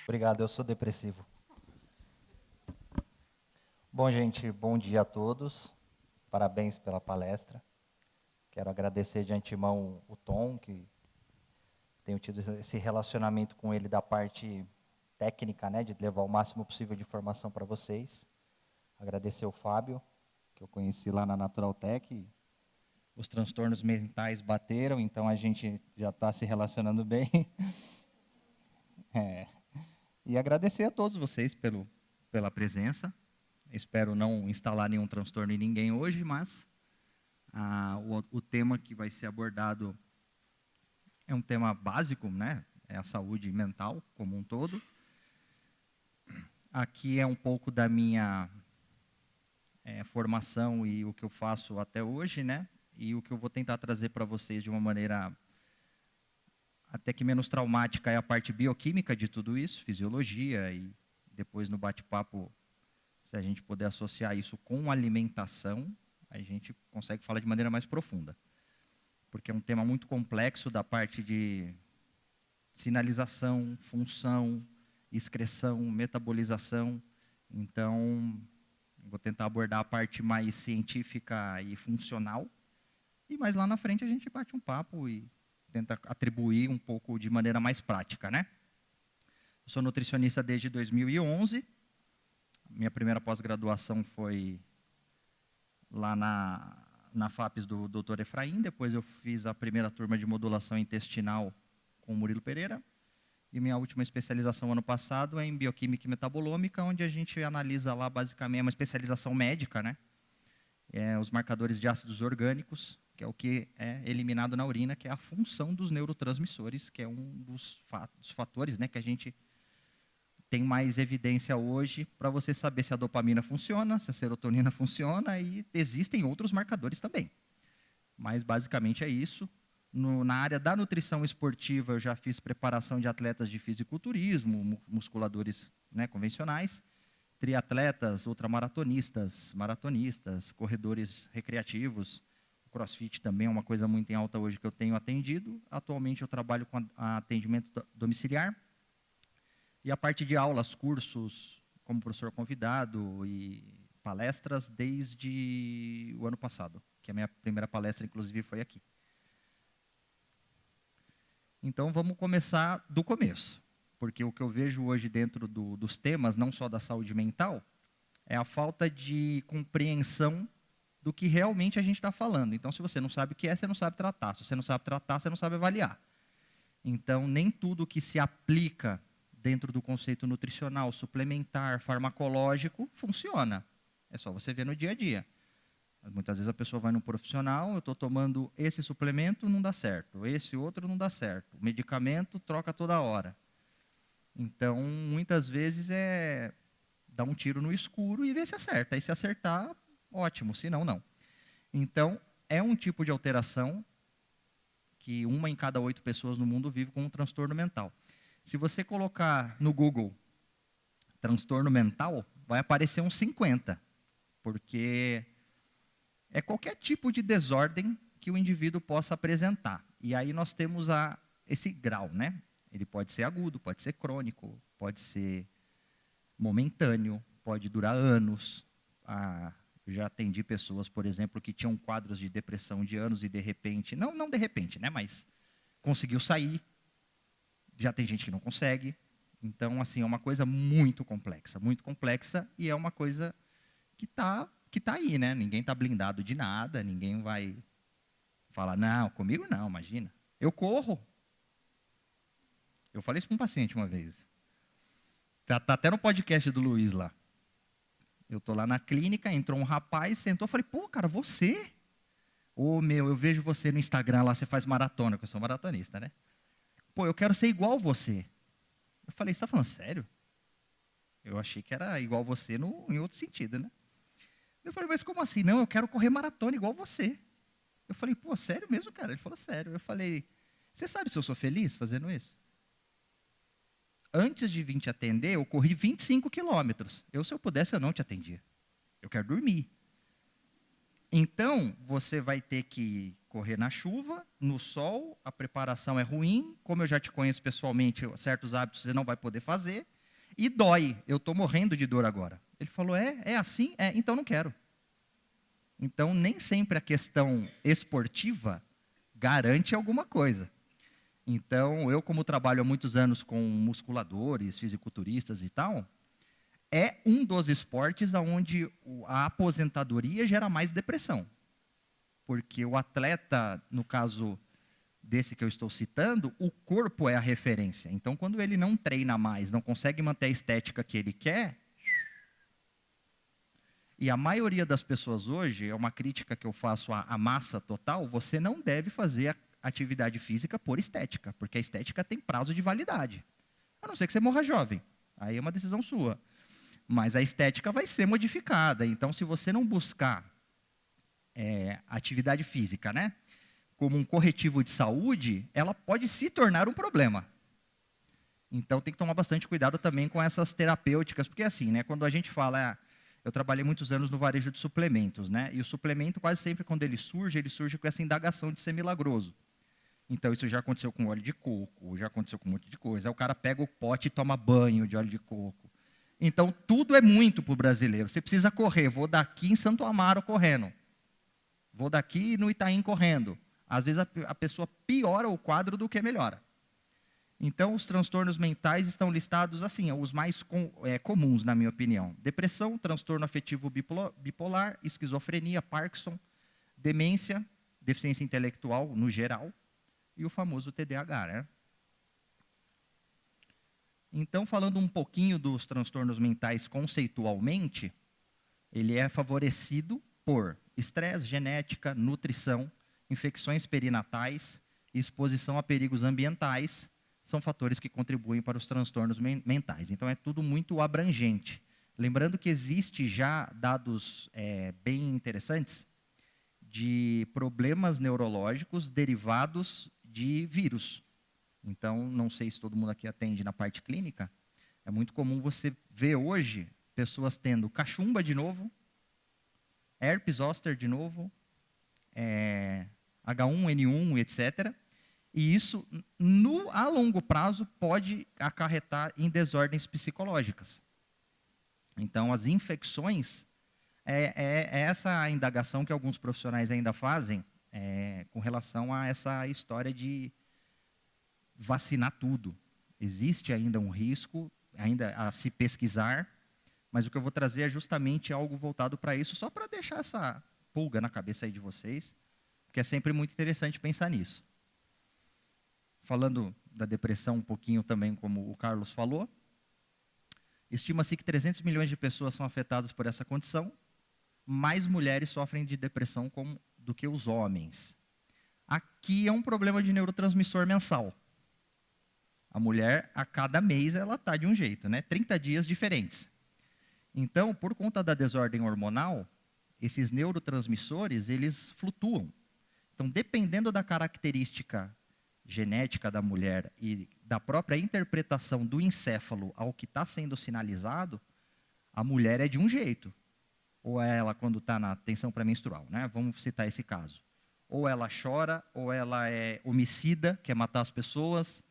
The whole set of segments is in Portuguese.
Obrigado, eu sou depressivo. Bom, gente, bom dia a todos. Parabéns pela palestra. Quero agradecer de antemão o Tom, que tenho tido esse relacionamento com ele da parte técnica, né, de levar o máximo possível de informação para vocês. Agradecer o Fábio, que eu conheci lá na Naturaltech. Os transtornos mentais bateram, então a gente já está se relacionando bem. E agradecer a todos vocês pela presença. Espero não instalar nenhum transtorno em ninguém hoje, mas o tema que vai ser abordado é um tema básico, né? É a saúde mental como um todo. Aqui é um pouco da minha formação e o que eu faço até hoje, né? E o que eu vou tentar trazer para vocês de uma maneira até que menos traumática é a parte bioquímica de tudo isso, fisiologia, e depois no bate-papo, se a gente puder associar isso com alimentação, a gente consegue falar de maneira mais profunda. Porque é um tema muito complexo da parte de sinalização, função, excreção, metabolização. Então, vou tentar abordar a parte mais científica e funcional. E mais lá na frente a gente bate um papo e tenta atribuir um pouco de maneira mais prática, né? Eu sou nutricionista desde 2011. Minha primeira pós-graduação foi lá na FAPES do Dr. Efraim. Depois eu fiz a primeira turma de modulação intestinal com o Murilo Pereira. E minha última especialização ano passado é em bioquímica e metabolômica, onde a gente analisa lá basicamente uma especialização médica, né? Os marcadores de ácidos orgânicos, que é o que é eliminado na urina, que é a função dos neurotransmissores, que é um dos fatores, né, que a gente tem mais evidência hoje para você saber se a dopamina funciona, se a serotonina funciona, e existem outros marcadores também. Mas basicamente é isso. Na área da nutrição esportiva, eu já fiz preparação de atletas de fisiculturismo, musculadores, né, convencionais, triatletas, ultramaratonistas, maratonistas, corredores recreativos. O CrossFit também é uma coisa muito em alta hoje que eu tenho atendido. Atualmente eu trabalho com atendimento domiciliar. E a parte de aulas, cursos, como professor convidado e palestras desde o ano passado, que a minha primeira palestra, inclusive, foi aqui. Então, vamos começar do começo, porque o que eu vejo hoje dentro dos temas, não só da saúde mental, é a falta de compreensão do que realmente a gente está falando. Então, se você não sabe o que é, você não sabe tratar. Se você não sabe tratar, você não sabe avaliar. Então, nem tudo que se aplica dentro do conceito nutricional, suplementar, farmacológico, funciona. É só você ver no dia a dia. Muitas vezes a pessoa vai num profissional, eu estou tomando esse suplemento, não dá certo. Esse outro não dá certo. O medicamento troca toda hora. Então, muitas vezes é dar um tiro no escuro e ver se acerta. E se acertar, ótimo, se não, não. Então, é um tipo de alteração que 1 em cada 8 pessoas no mundo vive com um transtorno mental. Se você colocar no Google transtorno mental, vai aparecer uns 50, porque é qualquer tipo de desordem que o indivíduo possa apresentar. E aí nós temos esse grau, né? Ele pode ser agudo, pode ser crônico, pode ser momentâneo, pode durar anos. Eu já atendi pessoas, por exemplo, que tinham quadros de depressão de anos e de repente, não de repente, né? Mas conseguiu sair. Já tem gente que não consegue. Então, assim, é uma coisa muito complexa, e é uma coisa que tá aí, né? Ninguém está blindado de nada, ninguém vai falar, não, comigo não, imagina. Eu corro. Eu falei isso para um paciente uma vez. Tá até no podcast do Luiz lá. Eu tô lá na clínica, entrou um rapaz, sentou, falei, pô, cara, você? Ô, meu, eu vejo você no Instagram lá, você faz maratona, que eu sou maratonista, né? Pô, eu quero ser igual você. Eu falei, você está falando sério? Eu achei que era igual você em outro sentido, né? Eu falei, mas como assim? Não, eu quero correr maratona igual você. Eu falei, pô, sério mesmo, cara? Ele falou, sério. Eu falei, você sabe se eu sou feliz fazendo isso? Antes de vir te atender, eu corri 25 quilômetros. Se eu pudesse, eu não te atendia. Eu quero dormir. Então, você vai ter que correr na chuva, no sol, a preparação é ruim. Como eu já te conheço pessoalmente, certos hábitos você não vai poder fazer. E dói, eu estou morrendo de dor agora. Ele falou, é assim? É, então não quero. Então, nem sempre a questão esportiva garante alguma coisa. Então, eu como trabalho há muitos anos com musculadores, fisiculturistas e tal, é um dos esportes onde a aposentadoria gera mais depressão. Porque o atleta, no caso desse que eu estou citando, o corpo é a referência. Então, quando ele não treina mais, não consegue manter a estética que ele quer, e a maioria das pessoas hoje, é uma crítica que eu faço à massa total, você não deve fazer a atividade física por estética, porque a estética tem prazo de validade. A não ser que você morra jovem, aí é uma decisão sua. Mas a estética vai ser modificada, então se você não buscar atividade física, né, como um corretivo de saúde, ela pode se tornar um problema. Então tem que tomar bastante cuidado também com essas terapêuticas, porque assim, né, quando a gente fala, eu trabalhei muitos anos no varejo de suplementos, né, e o suplemento quase sempre quando ele surge com essa indagação de ser milagroso. Então isso já aconteceu com óleo de coco, já aconteceu com um monte de coisa. Aí o cara pega o pote e toma banho de óleo de coco. Então tudo é muito para o brasileiro. Você precisa correr, vou daqui em Santo Amaro correndo. Vou daqui no Itaim correndo. Às vezes a pessoa piora o quadro do que melhora. Então, os transtornos mentais estão listados assim, os mais comuns, na minha opinião. Depressão, transtorno afetivo bipolar, esquizofrenia, Parkinson, demência, deficiência intelectual no geral, e o famoso TDAH, né? Então, falando um pouquinho dos transtornos mentais conceitualmente, ele é favorecido por estresse, genética, nutrição, infecções perinatais, exposição a perigos ambientais, são fatores que contribuem para os transtornos mentais. Então, é tudo muito abrangente. Lembrando que existe já dados bem interessantes de problemas neurológicos derivados de vírus. Então, não sei se todo mundo aqui atende na parte clínica, é muito comum você ver hoje pessoas tendo cachumba de novo, herpes zoster de novo, H1N1, etc., e isso, a longo prazo, pode acarretar em desordens psicológicas. Então, as infecções, é essa a indagação que alguns profissionais ainda fazem com relação a essa história de vacinar tudo. Existe ainda um risco, ainda a se pesquisar, mas o que eu vou trazer é justamente algo voltado para isso, só para deixar essa pulga na cabeça aí de vocês, porque é sempre muito interessante pensar nisso. Falando da depressão um pouquinho também, como o Carlos falou, estima-se que 300 milhões de pessoas são afetadas por essa condição, mais mulheres sofrem de depressão do que os homens. Aqui é um problema de neurotransmissor mensal. A mulher, a cada mês, ela está de um jeito, né? 30 dias diferentes. Então, por conta da desordem hormonal, esses neurotransmissores, eles flutuam. Então, dependendo da característica genética da mulher e da própria interpretação do encéfalo ao que está sendo sinalizado, a mulher é de um jeito. Ou ela, quando está na tensão pré-menstrual, né? Vamos citar esse caso. Ou ela chora, ou ela é homicida, quer matar as pessoas,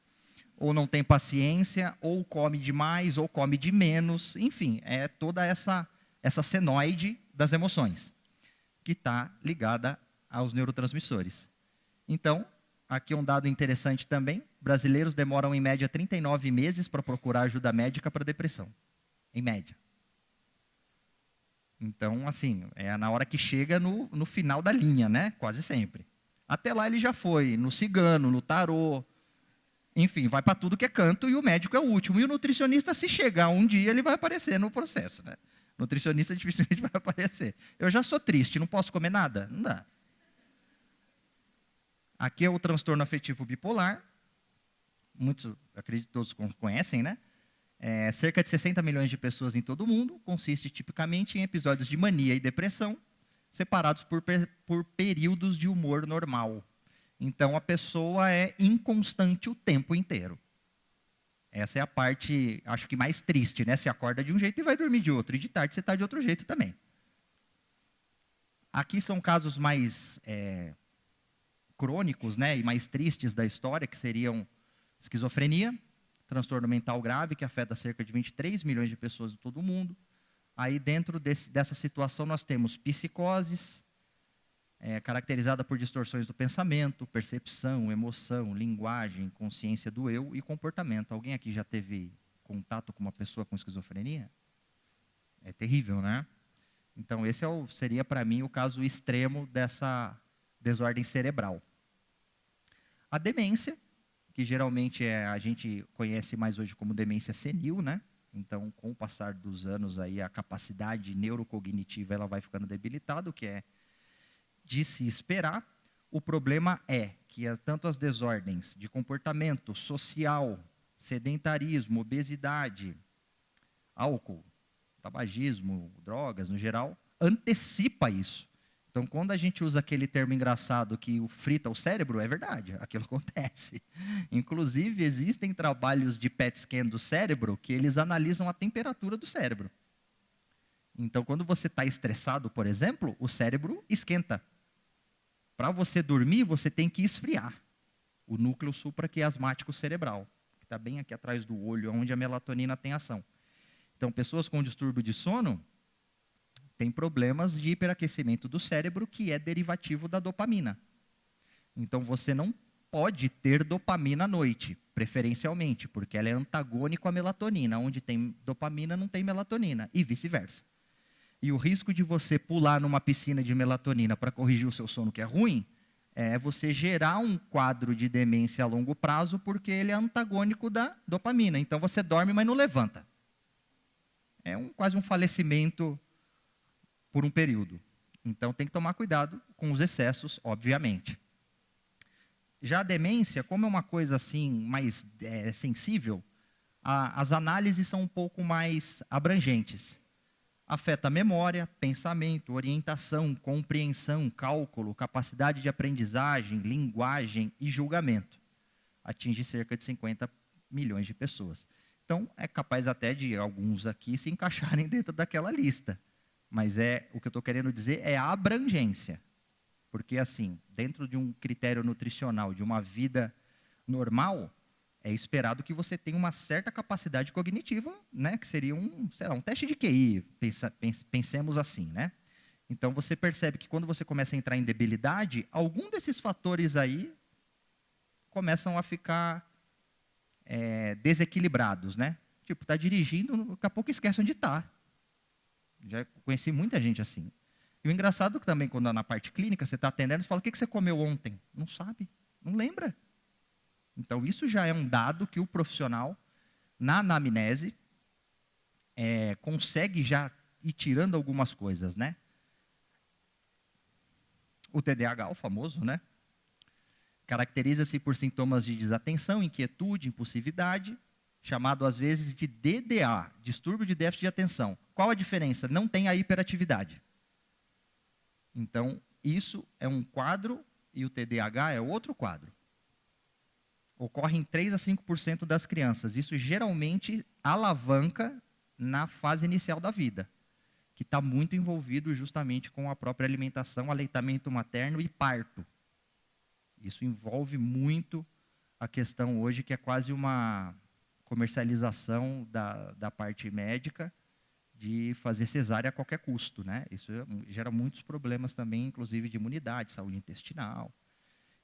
ou não tem paciência, ou come demais, ou come de menos. Enfim, é toda essa senoide das emoções, que está ligada aos neurotransmissores. Então, aqui um dado interessante também, brasileiros demoram em média 39 meses para procurar ajuda médica para depressão, em média. Então, assim, é na hora que chega no final da linha, né? Quase sempre. Até lá ele já foi, no cigano, no tarô, enfim, vai para tudo que é canto e o médico é o último. E o nutricionista, se chegar um dia, ele vai aparecer no processo, né? O nutricionista dificilmente vai aparecer. Eu já sou triste, não posso comer nada? Não dá. Aqui é o transtorno afetivo bipolar. Muitos, acredito que todos conhecem, né? Cerca de 60 milhões de pessoas em todo o mundo. Consiste tipicamente em episódios de mania e depressão, separados por períodos de humor normal. Então, a pessoa é inconstante o tempo inteiro. Essa é a parte, acho que mais triste, né? Você acorda de um jeito e vai dormir de outro. E de tarde você está de outro jeito também. Aqui são casos mais crônicos, né? E mais tristes da história, que seriam esquizofrenia, transtorno mental grave, que afeta cerca de 23 milhões de pessoas em todo o mundo. Aí, dentro dessa situação, nós temos psicoses, caracterizada por distorções do pensamento, percepção, emoção, linguagem, consciência do eu e comportamento. Alguém aqui já teve contato com uma pessoa com esquizofrenia? É terrível, né? Então, esse seria, para mim, o caso extremo dessa desordem cerebral. A demência, que geralmente a gente conhece mais hoje como demência senil, né? Então, com o passar dos anos, aí, a capacidade neurocognitiva ela vai ficando debilitada, o que é de se esperar. O problema é que tanto as desordens de comportamento social, sedentarismo, obesidade, álcool, tabagismo, drogas no geral, antecipa isso. Então, quando a gente usa aquele termo engraçado que frita o cérebro, é verdade, aquilo acontece. Inclusive, existem trabalhos de PET scan do cérebro que eles analisam a temperatura do cérebro. Então, quando você está estressado, por exemplo, o cérebro esquenta. Para você dormir, você tem que esfriar o núcleo supraquiasmático cerebral, que está bem aqui atrás do olho, onde a melatonina tem ação. Então, pessoas com distúrbio de sono têm problemas de hiperaquecimento do cérebro, que é derivativo da dopamina. Então, você não pode ter dopamina à noite, preferencialmente, porque ela é antagônica à melatonina. Onde tem dopamina, não tem melatonina, e vice-versa. E o risco de você pular numa piscina de melatonina para corrigir o seu sono, que é ruim, é você gerar um quadro de demência a longo prazo, porque ele é antagônico da dopamina. Então, você dorme, mas não levanta. É quase um falecimento por um período. Então, tem que tomar cuidado com os excessos, obviamente. Já a demência, como é uma coisa assim mais sensível, as análises são um pouco mais abrangentes. Afeta a memória, pensamento, orientação, compreensão, cálculo, capacidade de aprendizagem, linguagem e julgamento. Atinge cerca de 50 milhões de pessoas. Então, é capaz até de alguns aqui se encaixarem dentro daquela lista. Mas o que eu estou querendo dizer é a abrangência. Porque, assim, dentro de um critério nutricional, de uma vida normal, é esperado que você tenha uma certa capacidade cognitiva, né? Que seria um teste de QI, pensemos assim, né? Então, você percebe que quando você começa a entrar em debilidade, algum desses fatores aí começam a ficar desequilibrados, né? Tipo, está dirigindo, daqui a pouco esquece onde está. Já conheci muita gente assim. E o engraçado também, quando na parte clínica, você está atendendo, você fala, o que você comeu ontem? Não sabe, não lembra. Então, isso já é um dado que o profissional, na anamnese, consegue já ir tirando algumas coisas, né? O TDAH, o famoso, né? Caracteriza-se por sintomas de desatenção, inquietude, impulsividade, chamado às vezes de DDA, distúrbio de déficit de atenção. Qual a diferença? Não tem a hiperatividade. Então, isso é um quadro e o TDAH é outro quadro. Ocorre em 3 a 5% das crianças. Isso geralmente alavanca na fase inicial da vida, que está muito envolvido justamente com a própria alimentação, aleitamento materno e parto. Isso envolve muito a questão hoje, que é quase uma comercialização da parte médica, de fazer cesárea a qualquer custo, né? Isso gera muitos problemas também, inclusive de imunidade, saúde intestinal.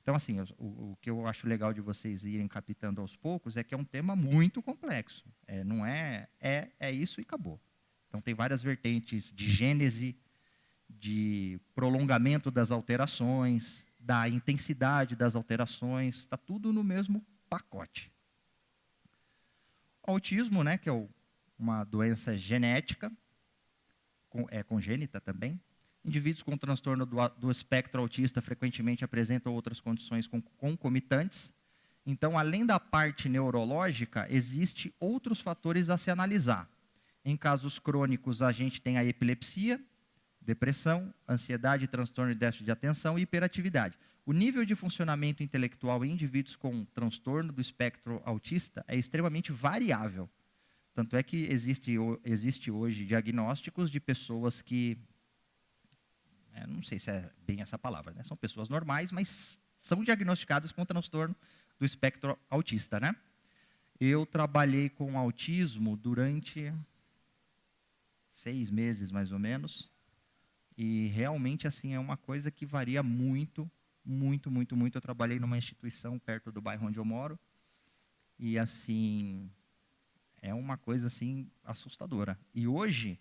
Então, assim, o que eu acho legal de vocês irem captando aos poucos é que é um tema muito complexo. Não é isso e acabou. Então, tem várias vertentes de gênese, de prolongamento das alterações, da intensidade das alterações, está tudo no mesmo pacote. O autismo, né, que é uma doença genética, congênita também. Indivíduos com transtorno do espectro autista frequentemente apresentam outras condições concomitantes. Então, além da parte neurológica, existem outros fatores a se analisar. Em casos crônicos, a gente tem a epilepsia, depressão, ansiedade, transtorno de déficit de atenção e hiperatividade. O nível de funcionamento intelectual em indivíduos com transtorno do espectro autista é extremamente variável. Tanto é que existe hoje diagnósticos de pessoas que, não sei se é bem essa palavra, né? São pessoas normais, mas são diagnosticadas com transtorno do espectro autista, né? Eu trabalhei com autismo durante 6 meses, mais ou menos. E realmente, assim, é uma coisa que varia muito, muito, muito, muito. Eu trabalhei numa instituição perto do bairro onde eu moro. E, assim, é uma coisa, assim, assustadora. E hoje,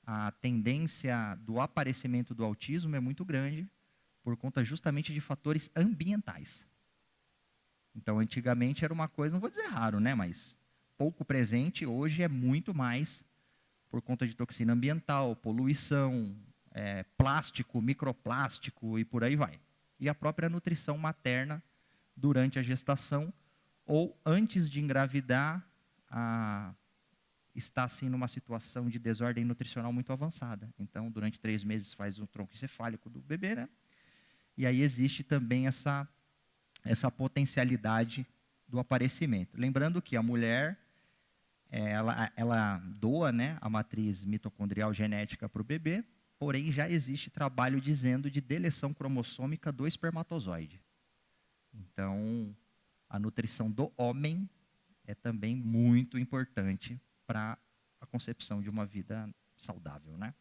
a tendência do aparecimento do autismo é muito grande por conta justamente de fatores ambientais. Então, antigamente era uma coisa, não vou dizer raro, né, mas pouco presente. Hoje é muito mais por conta de toxina ambiental, poluição, plástico, microplástico e por aí vai. E a própria nutrição materna durante a gestação ou antes de engravidar, está assim numa situação de desordem nutricional muito avançada. Então, durante 3 meses faz um tronco encefálico do bebê, né? E aí existe também essa potencialidade do aparecimento. Lembrando que a mulher, ela doa, né, a matriz mitocondrial genética para o bebê, porém já existe trabalho dizendo de deleção cromossômica do espermatozoide. Então, a nutrição do homem é também muito importante para a concepção de uma vida saudável, né?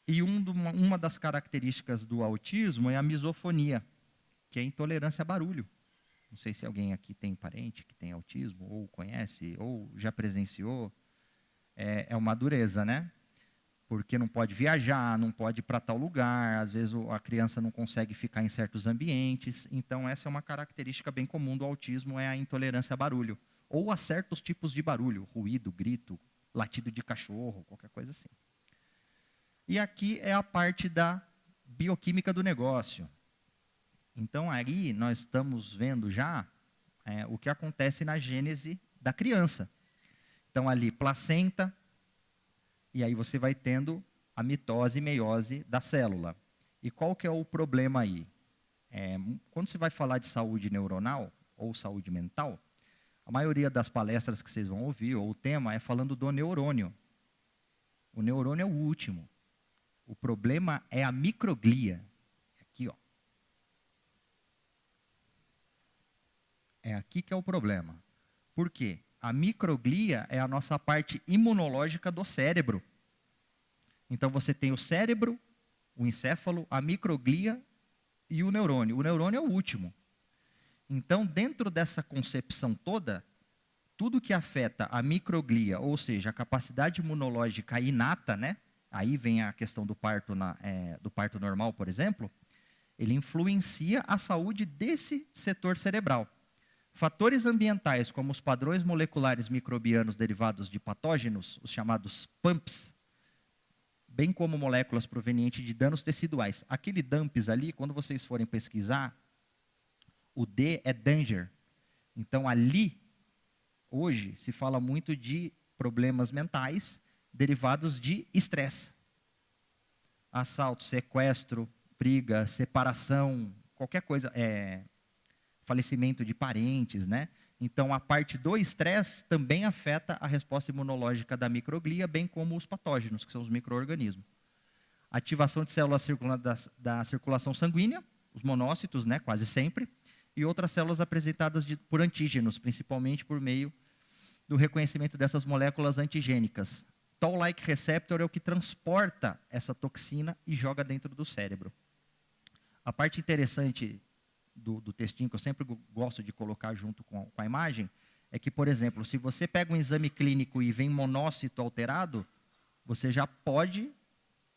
E uma das características do autismo é a misofonia, que é a intolerância a barulho. Não sei se alguém aqui tem parente que tem autismo, ou conhece, ou já presenciou. É uma dureza, né? Porque não pode viajar, não pode ir para tal lugar, às vezes a criança não consegue ficar em certos ambientes. Então, essa é uma característica bem comum do autismo, é a intolerância a barulho. Ou a certos tipos de barulho, ruído, grito, latido de cachorro, qualquer coisa assim. E aqui é a parte da bioquímica do negócio. Então, aí nós estamos vendo já o que acontece na gênese da criança. Então, ali, placenta, e aí você vai tendo a mitose e meiose da célula. E qual que é o problema aí? Quando você vai falar de saúde neuronal ou saúde mental, a maioria das palestras que vocês vão ouvir, ou o tema, é falando do neurônio. O neurônio é o último. O problema é a microglia. Aqui, ó. É aqui que é o problema. Por quê? A microglia é a nossa parte imunológica do cérebro. Então você tem o cérebro, o encéfalo, a microglia e o neurônio. O neurônio é o último. Então, dentro dessa concepção toda, tudo que afeta a microglia, ou seja, a capacidade imunológica inata, né? Aí vem a questão do parto, do parto normal, por exemplo, ele influencia a saúde desse setor cerebral. Fatores ambientais, como os padrões moleculares microbianos derivados de patógenos, os chamados PAMPs, bem como moléculas provenientes de danos teciduais. Aquele DAMPs ali, quando vocês forem pesquisar, o D é danger. Então, ali, hoje, se fala muito de problemas mentais derivados de estresse. Assalto, sequestro, briga, separação, qualquer coisa, falecimento de parentes, né? Então, a parte do estresse também afeta a resposta imunológica da microglia, bem como os patógenos, que são os micro-organismos. Ativação de células da circulação sanguínea, os monócitos, né, quase sempre, e outras células apresentadas por antígenos, principalmente por meio do reconhecimento dessas moléculas antigênicas. Toll-like receptor é o que transporta essa toxina e joga dentro do cérebro. A parte interessante do textinho, que eu sempre gosto de colocar junto com a imagem, é que, por exemplo, se você pega um exame clínico e vem monócito alterado, você já pode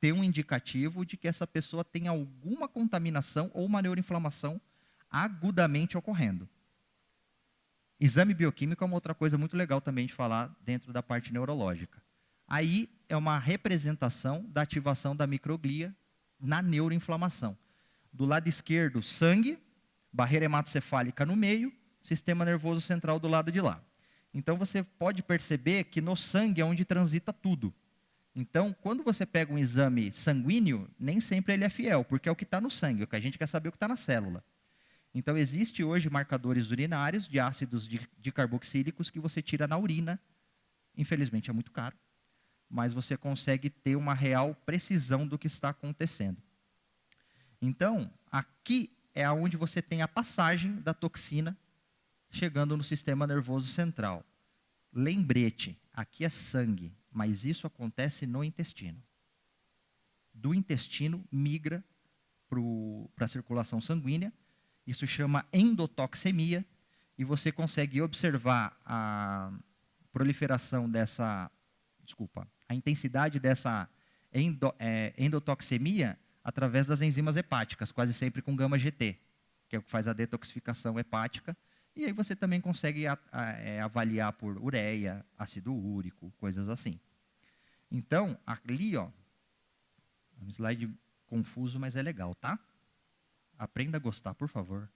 ter um indicativo de que essa pessoa tem alguma contaminação ou uma neuroinflamação agudamente ocorrendo. Exame bioquímico é uma outra coisa muito legal também de falar dentro da parte neurológica. Aí é uma representação da ativação da microglia na neuroinflamação. Do lado esquerdo, sangue, barreira hematocefálica no meio, sistema nervoso central do lado de lá. Então, você pode perceber que no sangue é onde transita tudo. Então, quando você pega um exame sanguíneo, nem sempre ele é fiel, porque é o que está no sangue, o que a gente quer saber é o que está na célula. Então, existe hoje marcadores urinários de ácidos dicarboxílicos que você tira na urina. Infelizmente, é muito caro, mas você consegue ter uma real precisão do que está acontecendo. Então, aqui é onde você tem a passagem da toxina chegando no sistema nervoso central. Lembrete, aqui é sangue, mas isso acontece no intestino. Do intestino migra para a circulação sanguínea, isso chama endotoxemia, e você consegue observar a proliferação a intensidade dessa endotoxemia através das enzimas hepáticas, quase sempre com gama-GT, que é o que faz a detoxificação hepática. E aí você também consegue avaliar por ureia, ácido úrico, coisas assim. Então, ali, ó, um slide confuso, mas é legal, tá? Aprenda a gostar, por favor.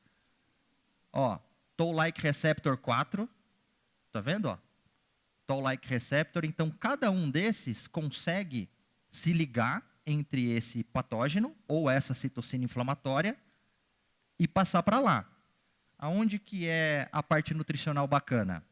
Ó, Toll-like receptor 4, tá vendo, ó? Toll-like receptor, então cada um desses consegue se ligar entre esse patógeno ou essa citocina inflamatória e passar para lá. Aonde que é a parte nutricional bacana?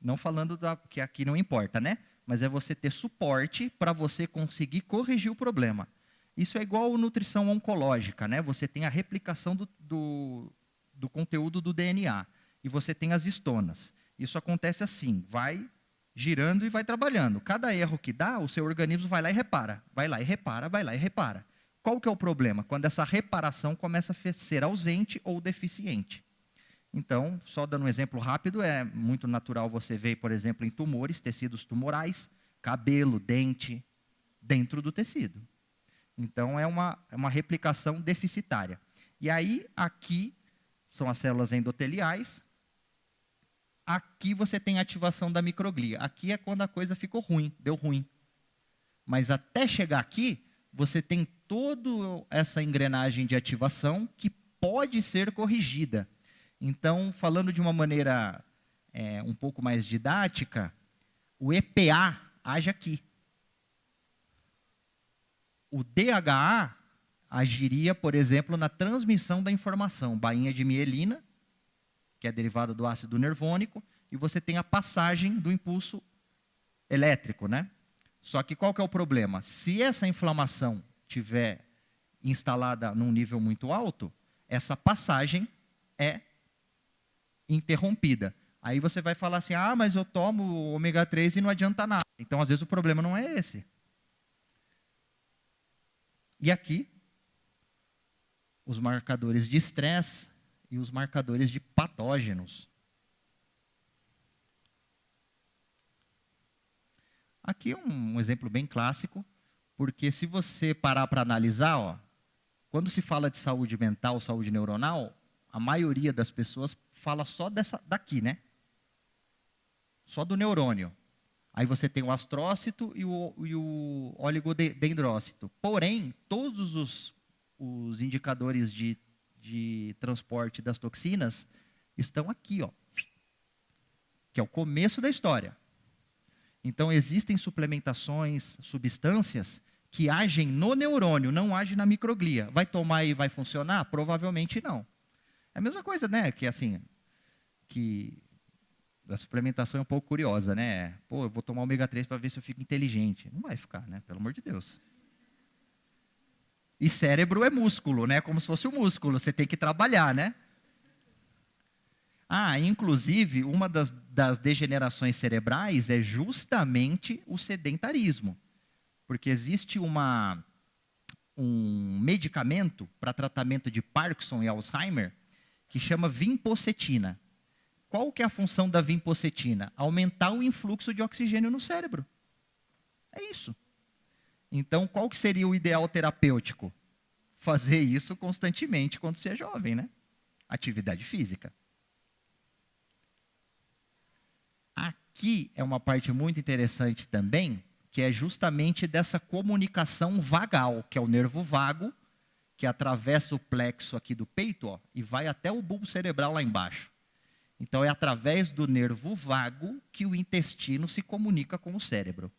Não falando que aqui não importa, né? Mas é você ter suporte para você conseguir corrigir o problema. Isso é igual a nutrição oncológica, né? Você tem a replicação do conteúdo do DNA e você tem as histonas. Isso acontece assim, vai girando e vai trabalhando. Cada erro que dá, o seu organismo vai lá e repara. Vai lá e repara, vai lá e repara. Qual que é o problema? Quando essa reparação começa a ser ausente ou deficiente. Então, só dando um exemplo rápido, é muito natural você ver, por exemplo, em tumores, tecidos tumorais, cabelo, dente, dentro do tecido. Então, é uma replicação deficitária. E aí, aqui, são as células endoteliais. Aqui você tem a ativação da microglia. Aqui é quando a coisa ficou ruim, deu ruim. Mas até chegar aqui, você tem toda essa engrenagem de ativação que pode ser corrigida. Então, falando de uma maneira um pouco mais didática, o EPA age aqui. O DHA agiria, por exemplo, na transmissão da informação, bainha de mielina, que é derivada do ácido nervônico, e você tem a passagem do impulso elétrico, né? Só que qual que é o problema? Se essa inflamação estiver instalada num nível muito alto, essa passagem é interrompida. Aí você vai falar assim, mas eu tomo ômega 3 e não adianta nada. Então, às vezes, o problema não é esse. E aqui, os marcadores de estresse e os marcadores de patógenos. Aqui é um exemplo bem clássico, porque se você parar para analisar, ó, quando se fala de saúde mental, saúde neuronal, a maioria das pessoas fala só daqui, né? Só do neurônio. Aí você tem o astrócito e o oligodendrócito. Porém, todos os indicadores de transporte das toxinas estão aqui, ó, que é o começo da história. Então, existem suplementações, substâncias que agem no neurônio, não agem na microglia. Vai tomar e vai funcionar? Provavelmente não. É a mesma coisa, né? Que assim, que a suplementação é um pouco curiosa, né? Pô, eu vou tomar ômega 3 para ver se eu fico inteligente. Não vai ficar, né? Pelo amor de Deus. E cérebro é músculo, né? Como se fosse um músculo, você tem que trabalhar, né? Inclusive, uma das degenerações cerebrais é justamente o sedentarismo. Porque existe um medicamento para tratamento de Parkinson e Alzheimer que chama vinpocetina. Qual que é a função da vinpocetina? Aumentar o influxo de oxigênio no cérebro. É isso. Então, qual que seria o ideal terapêutico? Fazer isso constantemente quando você é jovem, né? Atividade física. Aqui é uma parte muito interessante também, que é justamente dessa comunicação vagal, que é o nervo vago, que atravessa o plexo aqui do peito, ó, e vai até o bulbo cerebral lá embaixo. Então, é através do nervo vago que o intestino se comunica com o cérebro.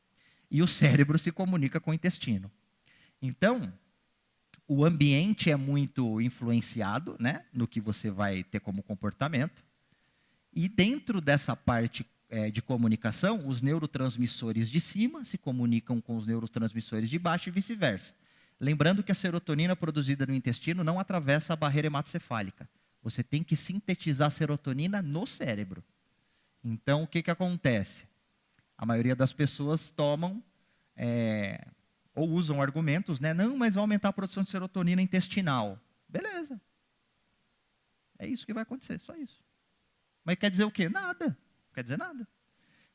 E o cérebro se comunica com o intestino. Então, o ambiente é muito influenciado, né, no que você vai ter como comportamento. E dentro dessa parte de comunicação, os neurotransmissores de cima se comunicam com os neurotransmissores de baixo e vice-versa. Lembrando que a serotonina produzida no intestino não atravessa a barreira hematocefálica. Você tem que sintetizar serotonina no cérebro. Então, o que acontece? A maioria das pessoas tomam ou usam argumentos, né? Não, mas vai aumentar a produção de serotonina intestinal. Beleza. É isso que vai acontecer, só isso. Mas quer dizer o quê? Nada. Não quer dizer nada.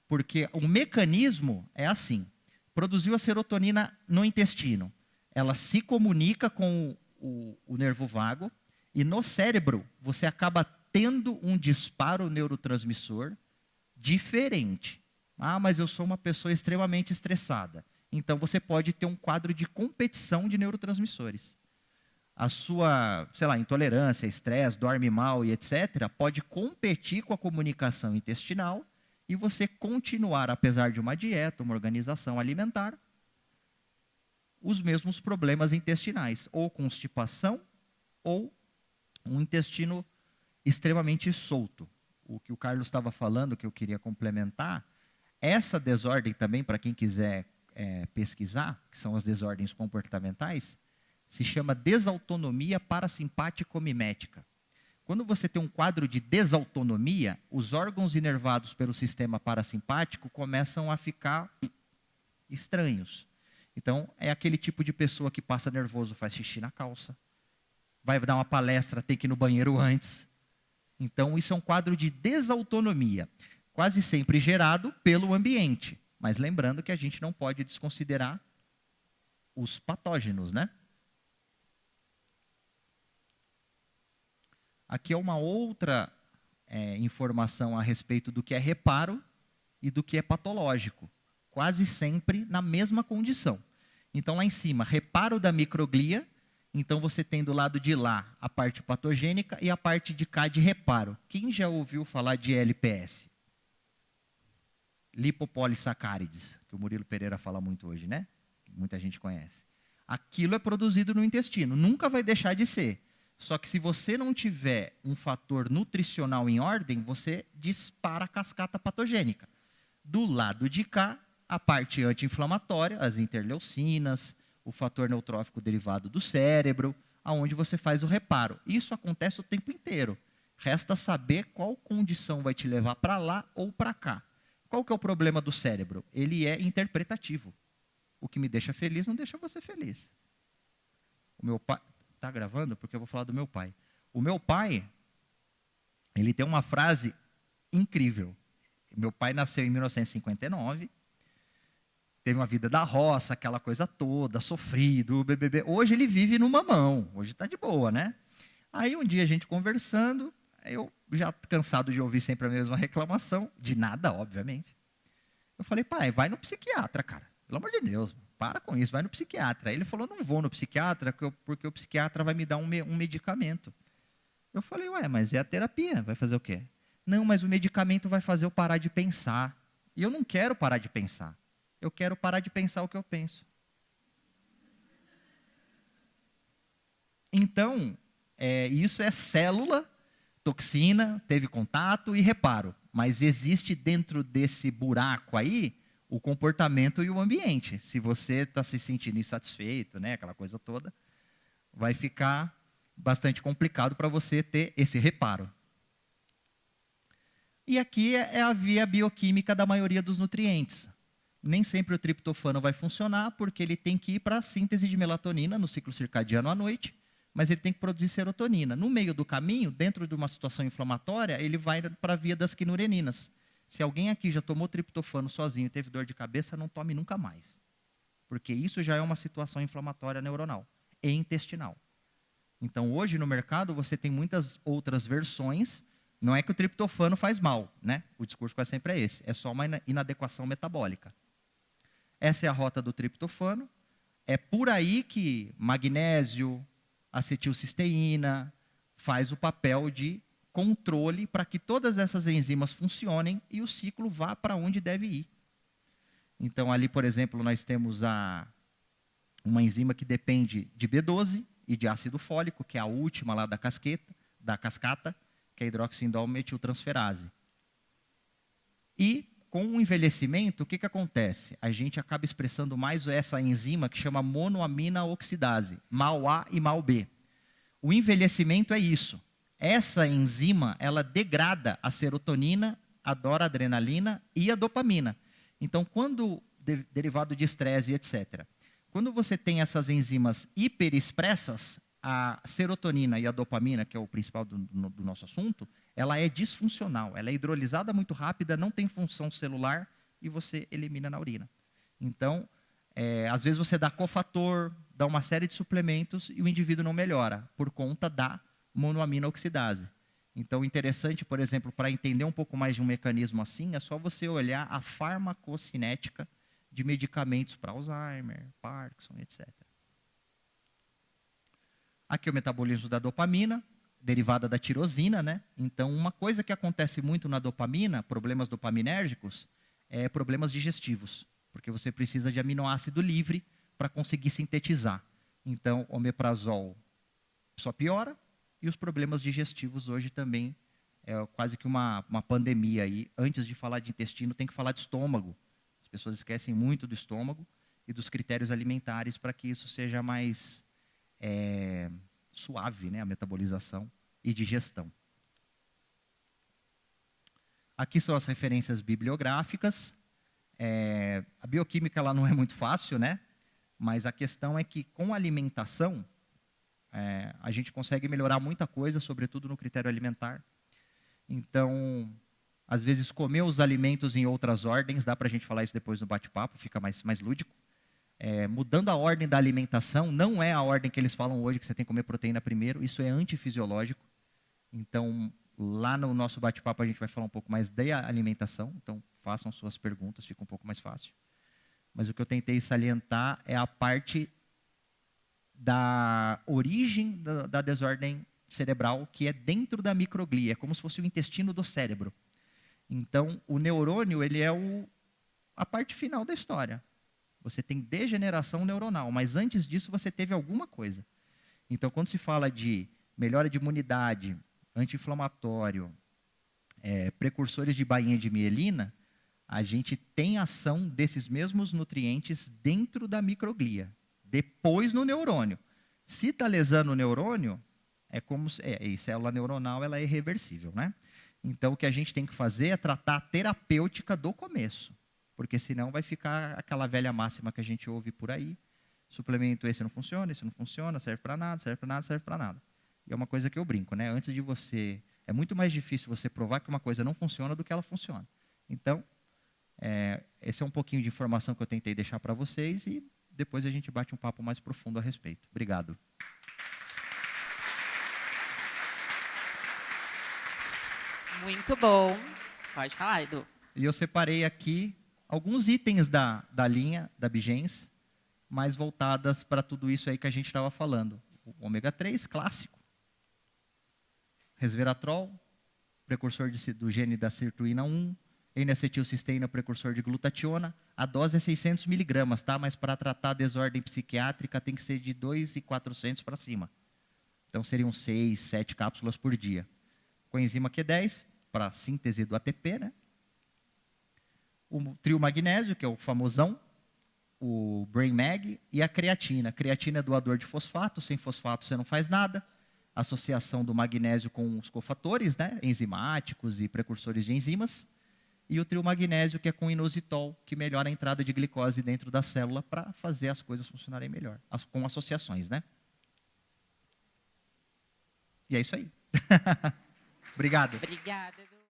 Porque o mecanismo é assim. Produziu a serotonina no intestino. Ela se comunica com o nervo vago e no cérebro você acaba tendo um disparo neurotransmissor diferente. Ah, mas eu sou uma pessoa extremamente estressada. Então você pode ter um quadro de competição de neurotransmissores. A sua, sei lá, intolerância, estresse, dorme mal e etc., pode competir com a comunicação intestinal e você continuar, apesar de uma dieta, uma organização alimentar, os mesmos problemas intestinais, ou constipação, ou um intestino extremamente solto. O que o Carlos estava falando, que eu queria complementar, essa desordem também, para quem quiser pesquisar, que são as desordens comportamentais, se chama desautonomia parasimpático-mimética. Quando você tem um quadro de desautonomia, os órgãos inervados pelo sistema parasimpático começam a ficar estranhos. Então, é aquele tipo de pessoa que passa nervoso, faz xixi na calça, vai dar uma palestra, tem que ir no banheiro antes. Então, isso é um quadro de desautonomia, quase sempre gerado pelo ambiente. Mas lembrando que a gente não pode desconsiderar os patógenos, né? Aqui é uma outra informação a respeito do que é reparo e do que é patológico. Quase sempre na mesma condição. Então, lá em cima, reparo da microglia. Então, você tem do lado de lá a parte patogênica e a parte de cá de reparo. Quem já ouviu falar de LPS? Lipopolissacárides, que o Murilo Pereira fala muito hoje, né? Muita gente conhece. Aquilo é produzido no intestino, nunca vai deixar de ser. Só que se você não tiver um fator nutricional em ordem, você dispara a cascata patogênica. Do lado de cá, a parte anti-inflamatória, as interleucinas, o fator neutrófico derivado do cérebro, aonde você faz o reparo. Isso acontece o tempo inteiro. Resta saber qual condição vai te levar para lá ou para cá. Qual que é o problema do cérebro? Ele é interpretativo. O que me deixa feliz não deixa você feliz. O meu pai... Está gravando? Porque eu vou falar do meu pai. O meu pai, ele tem uma frase incrível. Meu pai nasceu em 1959, teve uma vida da roça, aquela coisa toda, sofrido, BBB. Hoje ele vive no mamão, hoje está de boa, né? Aí um dia a gente conversando, eu já cansado de ouvir sempre a mesma reclamação, de nada, obviamente. Eu falei, pai, vai no psiquiatra, cara. Pelo amor de Deus, para com isso, vai no psiquiatra. Aí ele falou, não vou no psiquiatra, porque o psiquiatra vai me dar um medicamento. Eu falei, ué, mas é a terapia, vai fazer o quê? Não, mas o medicamento vai fazer eu parar de pensar. E eu não quero parar de pensar. Eu quero parar de pensar o que eu penso. Então, isso é célula, toxina, teve contato e reparo. Mas existe dentro desse buraco aí o comportamento e o ambiente. Se você está se sentindo insatisfeito, né, aquela coisa toda, vai ficar bastante complicado para você ter esse reparo. E aqui é a via bioquímica da maioria dos nutrientes. Nem sempre o triptofano vai funcionar, porque ele tem que ir para a síntese de melatonina no ciclo circadiano à noite, mas ele tem que produzir serotonina. No meio do caminho, dentro de uma situação inflamatória, ele vai para a via das quinureninas. Se alguém aqui já tomou triptofano sozinho e teve dor de cabeça, não tome nunca mais. Porque isso já é uma situação inflamatória neuronal e intestinal. Então, hoje no mercado, você tem muitas outras versões. Não é que o triptofano faz mal, né? O discurso quase sempre é esse. É só uma inadequação metabólica. Essa é a rota do triptofano. É por aí que magnésio, acetilcisteína, faz o papel de controle para que todas essas enzimas funcionem e o ciclo vá para onde deve ir. Então, ali, por exemplo, nós temos uma enzima que depende de B12 e de ácido fólico, que é a última lá da cascata, que é a hidroxindol metiltransferase. E, com o envelhecimento, o que acontece? A gente acaba expressando mais essa enzima que chama monoamina oxidase, MAO-A e MAO-B. O envelhecimento é isso. essa enzima, ela degrada a serotonina, a noradrenalina e a dopamina. Então, quando derivado de estresse e etc. Quando você tem essas enzimas hiperexpressas, a serotonina e a dopamina, que é o principal do nosso assunto, ela é disfuncional, ela é hidrolisada muito rápida, não tem função celular e você elimina na urina. Então, às vezes você dá cofator, dá uma série de suplementos e o indivíduo não melhora, por conta da monoamina oxidase. Então, interessante, por exemplo, para entender um pouco mais de um mecanismo assim, é só você olhar a farmacocinética de medicamentos para Alzheimer, Parkinson, etc. Aqui é o metabolismo da dopamina, derivada da tirosina, né? Então, uma coisa que acontece muito na dopamina, problemas dopaminérgicos, é problemas digestivos, porque você precisa de aminoácido livre para conseguir sintetizar. Então, omeprazol só piora, e os problemas digestivos hoje também é quase que uma pandemia aí. Antes de falar de intestino, tem que falar de estômago. As pessoas esquecem muito do estômago e dos critérios alimentares para que isso seja mais suave, né, a metabolização e digestão. Aqui são as referências bibliográficas. A bioquímica ela não é muito fácil, né? Mas a questão é que com a alimentação, a gente consegue melhorar muita coisa, sobretudo no critério alimentar. Então, às vezes, comer os alimentos em outras ordens, dá para a gente falar isso depois no bate-papo, fica mais lúdico. Mudando a ordem da alimentação, não é a ordem que eles falam hoje, que você tem que comer proteína primeiro, isso é antifisiológico. Então, lá no nosso bate-papo, a gente vai falar um pouco mais da alimentação, então façam suas perguntas, fica um pouco mais fácil. Mas o que eu tentei salientar é a parte da origem da desordem cerebral, que é dentro da microglia, é como se fosse o intestino do cérebro. Então, o neurônio, ele é a parte final da história. Você tem degeneração neuronal, mas antes disso você teve alguma coisa. Então, quando se fala de melhora de imunidade, anti-inflamatório, precursores de bainha de mielina, a gente tem ação desses mesmos nutrientes dentro da microglia, depois no neurônio. Se está lesando o neurônio, é como e célula neuronal ela é irreversível, né? Então, o que a gente tem que fazer é tratar a terapêutica do começo, porque senão vai ficar aquela velha máxima que a gente ouve por aí: suplemento esse não funciona, serve para nada, serve para nada, serve para nada. E é uma coisa que eu brinco, né? Antes de você... É muito mais difícil você provar que uma coisa não funciona do que ela funciona. Então, esse é um pouquinho de informação que eu tentei deixar para vocês e depois a gente bate um papo mais profundo a respeito. Obrigado. Muito bom. Pode falar, Edu. E eu separei aqui alguns itens da linha da Bigens, mais voltadas para tudo isso aí que a gente estava falando. O ômega 3, clássico. Resveratrol, precursor do gene da sirtuína 1. N-acetilcisteína, precursor de glutationa. A dose é 600 miligramas, tá? Mas para tratar a desordem psiquiátrica tem que ser de 2.400 para cima. Então seriam 6, 7 cápsulas por dia. Coenzima Q10, para síntese do ATP, né? O trio magnésio, que é o famosão. O Brain Mag e a creatina. A creatina é doador de fosfato, sem fosfato você não faz nada. Associação do magnésio com os cofatores, né? Enzimáticos e precursores de enzimas. E o trio magnésio, que é com inositol, que melhora a entrada de glicose dentro da célula para fazer as coisas funcionarem melhor, com associações, né? E é isso aí. Obrigado. Obrigada, Edu.